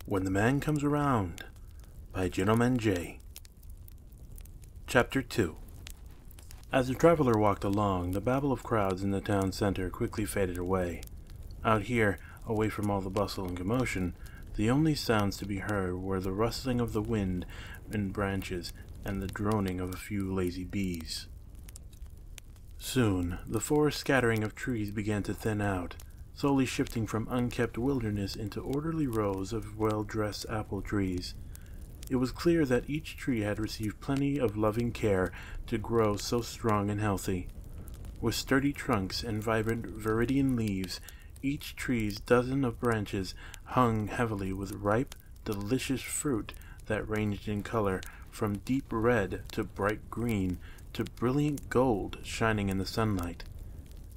When the Man Comes Around by GentlemanJ. Chapter 2. As the traveler walked along, the babble of crowds in the town center quickly faded away. Out here, away from all the bustle and commotion, the only sounds to be heard were the rustling of the wind in branches and the droning of a few lazy bees. Soon, the forest scattering of trees began to thin out, slowly shifting from unkept wilderness into orderly rows of well-dressed apple trees. It was clear that each tree had received plenty of loving care to grow so strong and healthy. With sturdy trunks and vibrant viridian leaves, each tree's dozen of branches hung heavily with ripe, delicious fruit that ranged in color from deep red to bright green to brilliant gold shining in the sunlight.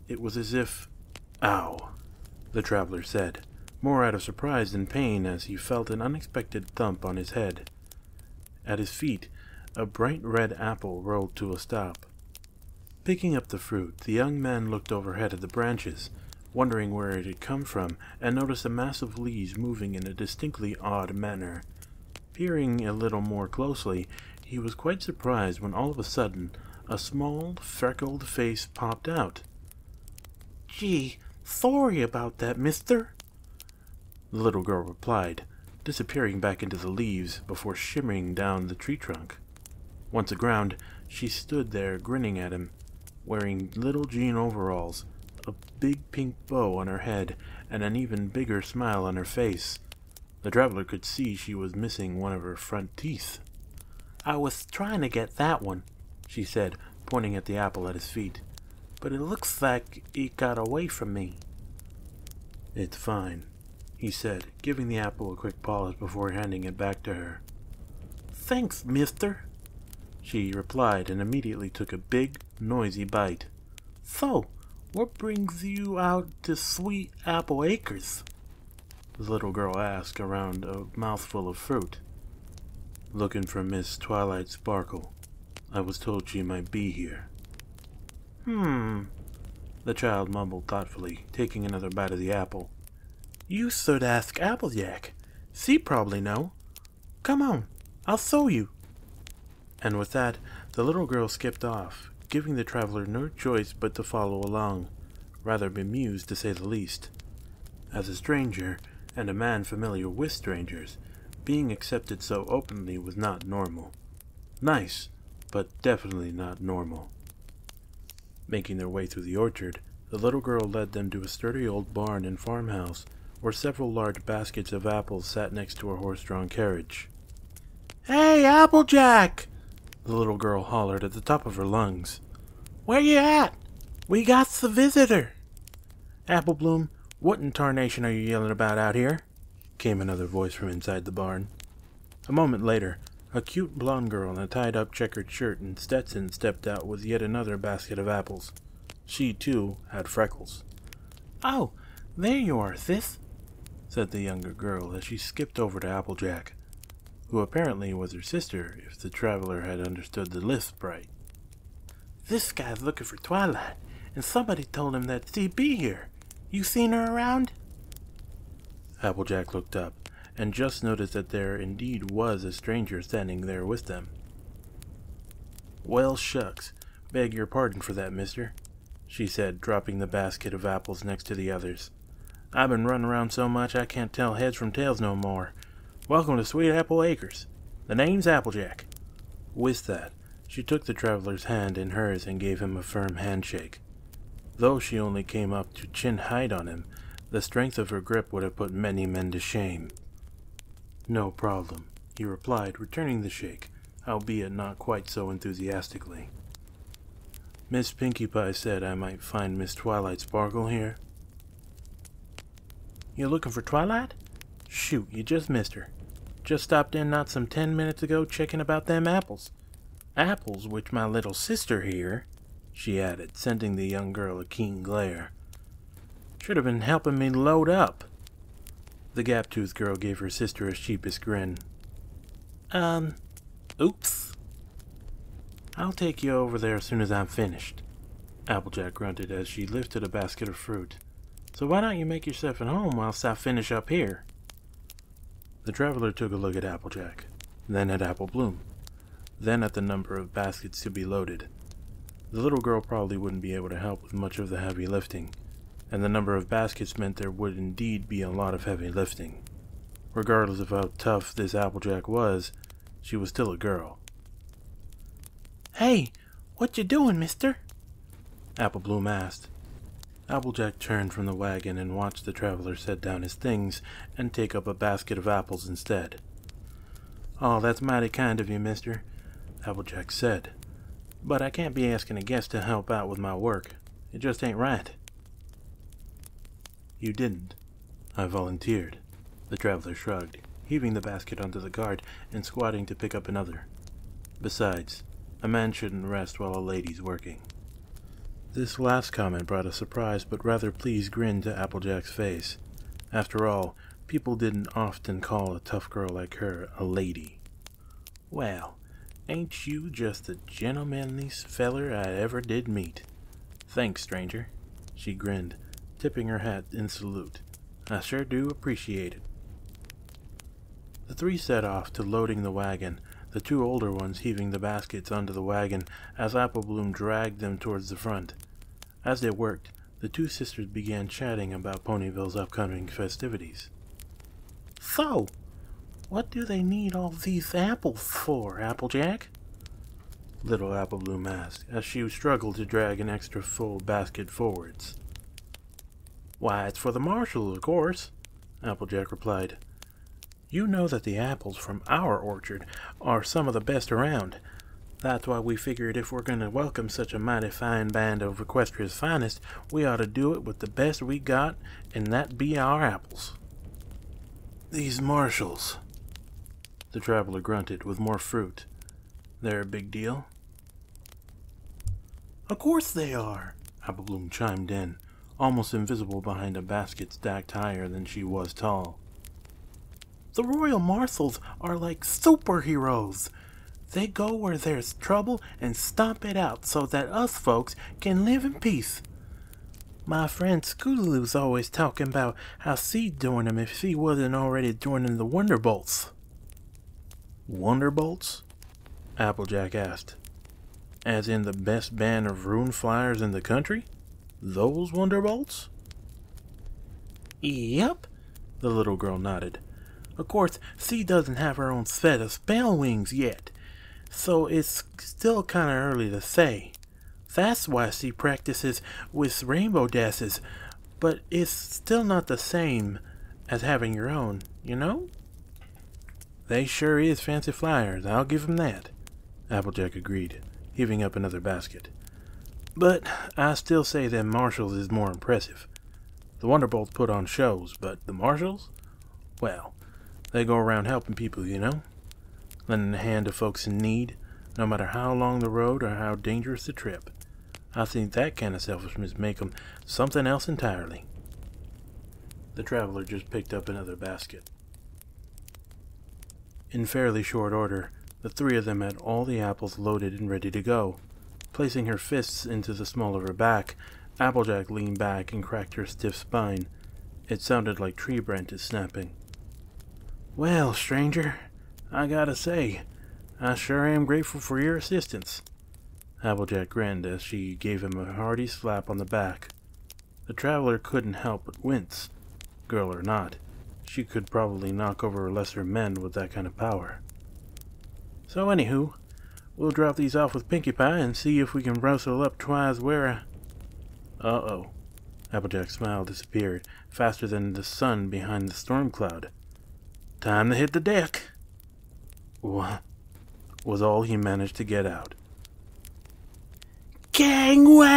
It was as if... Ow! The traveler said, more out of surprise than pain as he felt an unexpected thump on his head. At his feet, a bright red apple rolled to a stop. Picking up the fruit, the young man looked overhead at the branches, wondering where it had come from, and noticed a mass of leaves moving in a distinctly odd manner. Peering a little more closely, he was quite surprised when all of a sudden a small, freckled face popped out. "Gee, sorry about that, mister," the little girl replied, disappearing back into the leaves before shimmering down the tree trunk. Once aground, she stood there grinning at him, wearing little jean overalls, a big pink bow on her head, and an even bigger smile on her face. The traveler could see she was missing one of her front teeth. "I was trying to get that one," she said, pointing at the apple at his feet, "but it looks like it got away from me." "It's fine," he said, giving the apple a quick polish before handing it back to her. "Thanks, mister," she replied, and immediately took a big, noisy bite. "So, what brings you out to Sweet Apple Acres?" the little girl asked around a mouthful of fruit. "Looking for Miss Twilight Sparkle. I was told she might be here." The child mumbled thoughtfully, taking another bite of the apple. "You should ask Applejack. She probably know. Come on, I'll show you." And with that, the little girl skipped off, giving the traveler no choice but to follow along, rather bemused to say the least. As a stranger, and a man familiar with strangers, being accepted so openly was not normal. Nice, but definitely not normal. Making their way through the orchard, the little girl led them to a sturdy old barn and farmhouse, where several large baskets of apples sat next to a horse-drawn carriage. "Hey, Applejack!" the little girl hollered at the top of her lungs. "Where you at? We got the visitor." "Applebloom, what in tarnation are you yelling about out here?" came another voice from inside the barn. A moment later, a cute blonde girl in a tied-up checkered shirt and Stetson stepped out with yet another basket of apples. She, too, had freckles. "Oh, there you are, sis," said the younger girl as she skipped over to Applejack, who apparently was her sister if the traveler had understood the lisp right. "This guy's looking for Twilight, and somebody told him that she'd be here. You seen her around?" Applejack looked up, and just noticed that there indeed was a stranger standing there with them. "Well, shucks, beg your pardon for that, mister," she said, dropping the basket of apples next to the others. "I've been running around so much I can't tell heads from tails no more. Welcome to Sweet Apple Acres. The name's Applejack." With that, she took the traveler's hand in hers and gave him a firm handshake. Though she only came up to chin-height on him, the strength of her grip would have put many men to shame. "No problem," he replied, returning the shake, albeit not quite so enthusiastically. "Miss Pinkie Pie said I might find Miss Twilight Sparkle here." "You looking for Twilight? Shoot, you just missed her. Just stopped in not some 10 minutes ago checking about them apples. Apples which my little sister here," she added, sending the young girl a keen glare, "should have been helping me load up." The gap-toothed girl gave her sister a sheepish grin. Oops. "I'll take you over there as soon as I'm finished," Applejack grunted as she lifted a basket of fruit. "So why don't you make yourself at home whilst I finish up here?" The traveler took a look at Applejack, then at Applebloom, then at the number of baskets to be loaded. The little girl probably wouldn't be able to help with much of the heavy lifting, and the number of baskets meant there would indeed be a lot of heavy lifting. Regardless of how tough this Applejack was, she was still a girl. "Hey, what you doing, mister?" Applebloom asked. Applejack turned from the wagon and watched the traveler set down his things and take up a basket of apples instead. "Oh, that's mighty kind of you, mister," Applejack said. "But I can't be asking a guest to help out with my work. It just ain't right." "You didn't. I volunteered," the traveler shrugged, heaving the basket onto the cart and squatting to pick up another. "Besides, a man shouldn't rest while a lady's working." This last comment brought a surprised but rather pleased grin to Applejack's face. After all, people didn't often call a tough girl like her a lady. "Well, ain't you just the gentlemanliest feller I ever did meet?" "Thanks, stranger," she grinned, tipping her hat in salute. "I sure do appreciate it." The three set off to loading the wagon, the two older ones heaving the baskets onto the wagon as Applebloom dragged them towards the front. As they worked, the two sisters began chatting about Ponyville's upcoming festivities. "So, what do they need all these apples for, Applejack?" little Applebloom asked as she struggled to drag an extra full basket forwards. "Why, it's for the marshals, of course," Applejack replied. "You know that the apples from our orchard are some of the best around. That's why we figured if we're going to welcome such a mighty fine band of Equestria's finest, we ought to do it with the best we got, and that be our apples." "These marshals," the traveler grunted with more fruit. "They're a big deal?" "Of course they are," Applebloom chimed in, almost invisible behind a basket stacked higher than she was tall. "The royal marshals are like superheroes. They go where there's trouble and stomp it out so that us folks can live in peace. My friend Scootaloo's always talking about how she'd join him if she wasn't already joining the Wonderbolts." "Wonderbolts?" Applejack asked. "As in the best band of rune flyers in the country? Those Wonderbolts?" "Yep," the little girl nodded. "Of course, she doesn't have her own set of spell wings yet, so it's still kind of early to say. That's why she practices with rainbow dashes, but it's still not the same as having your own, you know?" "They sure is fancy flyers, I'll give 'em that," Applejack agreed, heaving up another basket. "But I still say them marshals is more impressive. The Wonderbolts put on shows, but the marshals? Well, they go around helping people, you know? Lending a hand to folks in need, no matter how long the road or how dangerous the trip. I think that kind of selfishness make 'em something else entirely." The traveler just picked up another basket. In fairly short order, the three of them had all the apples loaded and ready to go. Placing her fists into the small of her back, Applejack leaned back and cracked her stiff spine. It sounded like tree branches snapping. "Well, stranger, I gotta say, I sure am grateful for your assistance." Applejack grinned as she gave him a hearty slap on the back. The traveler couldn't help but wince. Girl or not, she could probably knock over lesser men with that kind of power. "So anywho, we'll drop these off with Pinkie Pie and see if we can rustle up twice where Uh-oh. Applejack's smile disappeared faster than the sun behind the storm cloud. "Time to hit the deck." "What?" was all he managed to get out. "Gangway!"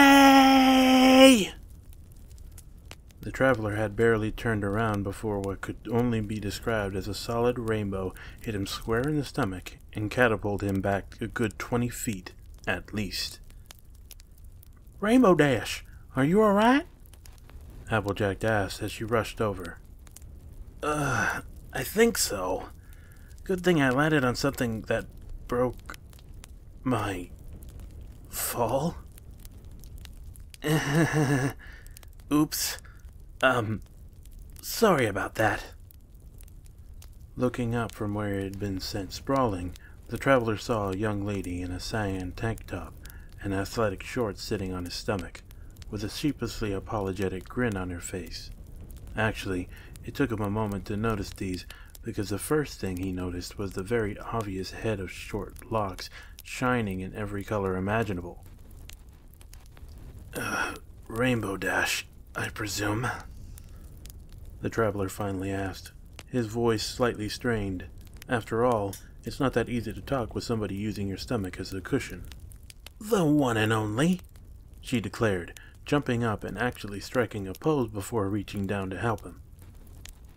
The traveler had barely turned around before what could only be described as a solid rainbow hit him square in the stomach and catapulted him back a good 20 feet, at least. "Rainbow Dash, are you alright?" Applejack asked as she rushed over. I think so. Good thing I landed on something that broke my fall." "Oops. Sorry about that." Looking up from where it had been sent sprawling, the traveler saw a young lady in a cyan tank top and athletic shorts sitting on his stomach, with a sheepishly apologetic grin on her face. Actually, it took him a moment to notice these, because the first thing he noticed was the very obvious head of short locks shining in every color imaginable. Rainbow Dash, I presume?" the traveler finally asked, his voice slightly strained. After all, it's not that easy to talk with somebody using your stomach as a cushion. "The one and only," she declared, jumping up and actually striking a pose before reaching down to help him.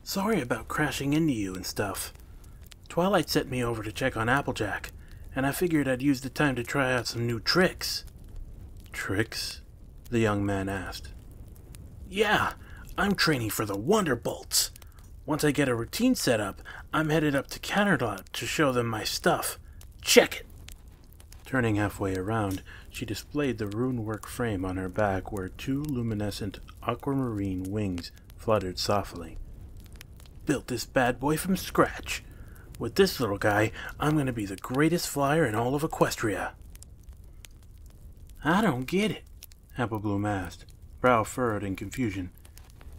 "Sorry about crashing into you and stuff. Twilight sent me over to check on Applejack, and I figured I'd use the time to try out some new tricks." "Tricks?" the young man asked. "Yeah, I'm training for the Wonderbolts. Once I get a routine set up, I'm headed up to Canterlot to show them my stuff. Check it." Turning halfway around, she displayed the runework frame on her back where two luminescent aquamarine wings fluttered softly. "Built this bad boy from scratch. With this little guy, I'm going to be the greatest flyer in all of Equestria." "I don't get it," Applebloom asked, brow furrowed in confusion.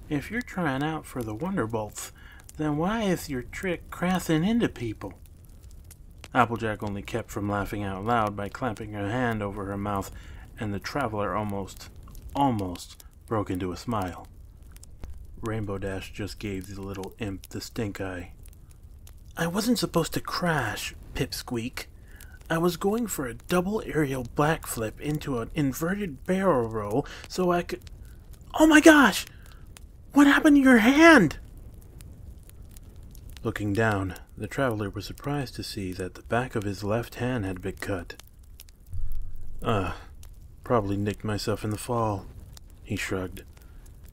"If you're trying out for the Wonderbolts, then why is your trick crashing into people?" Applejack only kept from laughing out loud by clamping her hand over her mouth, and the traveler almost broke into a smile. Rainbow Dash just gave the little imp the stink eye. "I wasn't supposed to crash, Pipsqueak. I was going for a double aerial backflip into an inverted barrel roll so I could... Oh my gosh! What happened to your hand?" Looking down, the traveler was surprised to see that the back of his left hand had been cut. Probably nicked myself in the fall," he shrugged.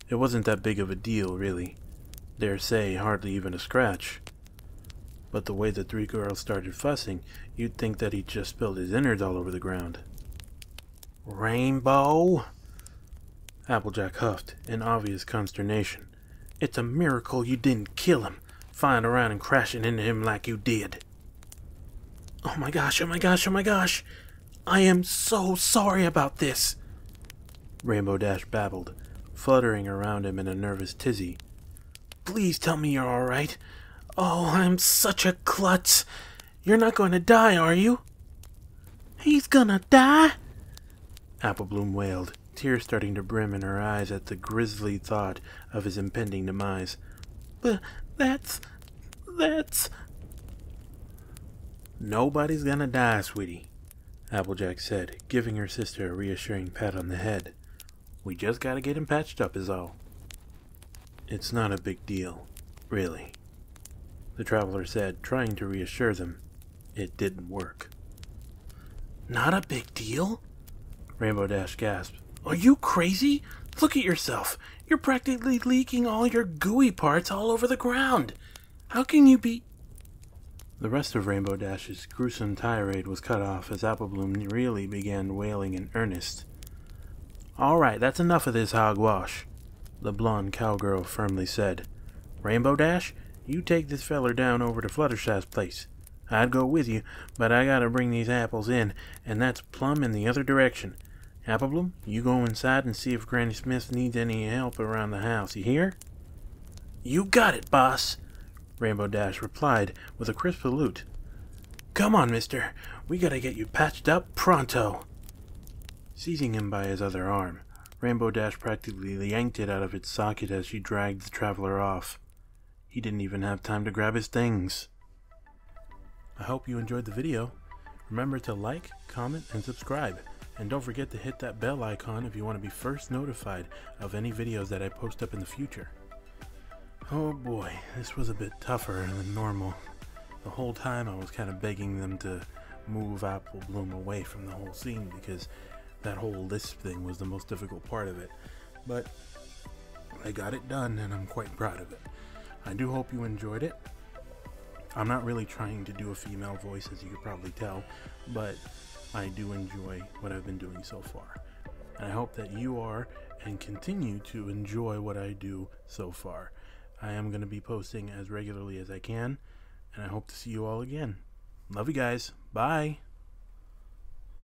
"It wasn't that big of a deal, really. Dare say, hardly even a scratch. But the way the three girls started fussing, you'd think that he'd just spilled his innards all over the ground." "Rainbow?" Applejack huffed in obvious consternation. "It's a miracle you didn't kill him, flying around and crashing into him like you did." "Oh my gosh, oh my gosh, oh my gosh! I am so sorry about this!" Rainbow Dash babbled, fluttering around him in a nervous tizzy. "Please tell me you're alright. Oh, I'm such a klutz. You're not going to die, are you?" "He's gonna die?" Applebloom wailed, tears starting to brim in her eyes at the grisly thought of his impending demise. "But that's... "Nobody's gonna die, sweetie," Applejack said, giving her sister a reassuring pat on the head. "We just gotta get him patched up is all." "It's not a big deal, really," the traveler said, trying to reassure them. It didn't work. "Not a big deal?" Rainbow Dash gasped. "Are you crazy? Look at yourself. You're practically leaking all your gooey parts all over the ground. How can you be—" The rest of Rainbow Dash's gruesome tirade was cut off as Applebloom really began wailing in earnest. "All right, that's enough of this hogwash," the blonde cowgirl firmly said. "Rainbow Dash, you take this feller down over to Fluttershy's place. I'd go with you, but I gotta bring these apples in, and that's plumb in the other direction. Applebloom, you go inside and see if Granny Smith needs any help around the house, you hear?" "You got it, boss," Rainbow Dash replied with a crisp salute. "Come on, mister. We gotta get you patched up pronto." Seizing him by his other arm, Rainbow Dash practically yanked it out of its socket as she dragged the traveler off. He didn't even have time to grab his things. I hope you enjoyed the video. Remember to like, comment, and subscribe. And don't forget to hit that bell icon if you want to be first notified of any videos that I post up in the future. Oh boy, this was a bit tougher than normal. The whole time I was kind of begging them to move Applebloom away from the whole scene because that whole lisp thing was the most difficult part of it. But I got it done and I'm quite proud of it. I do hope you enjoyed it. I'm not really trying to do a female voice, as you could probably tell, but I do enjoy what I've been doing so far. And I hope that you are and continue to enjoy what I do so far. I am going to be posting as regularly as I can. and I hope to see you all again. Love you guys. Bye.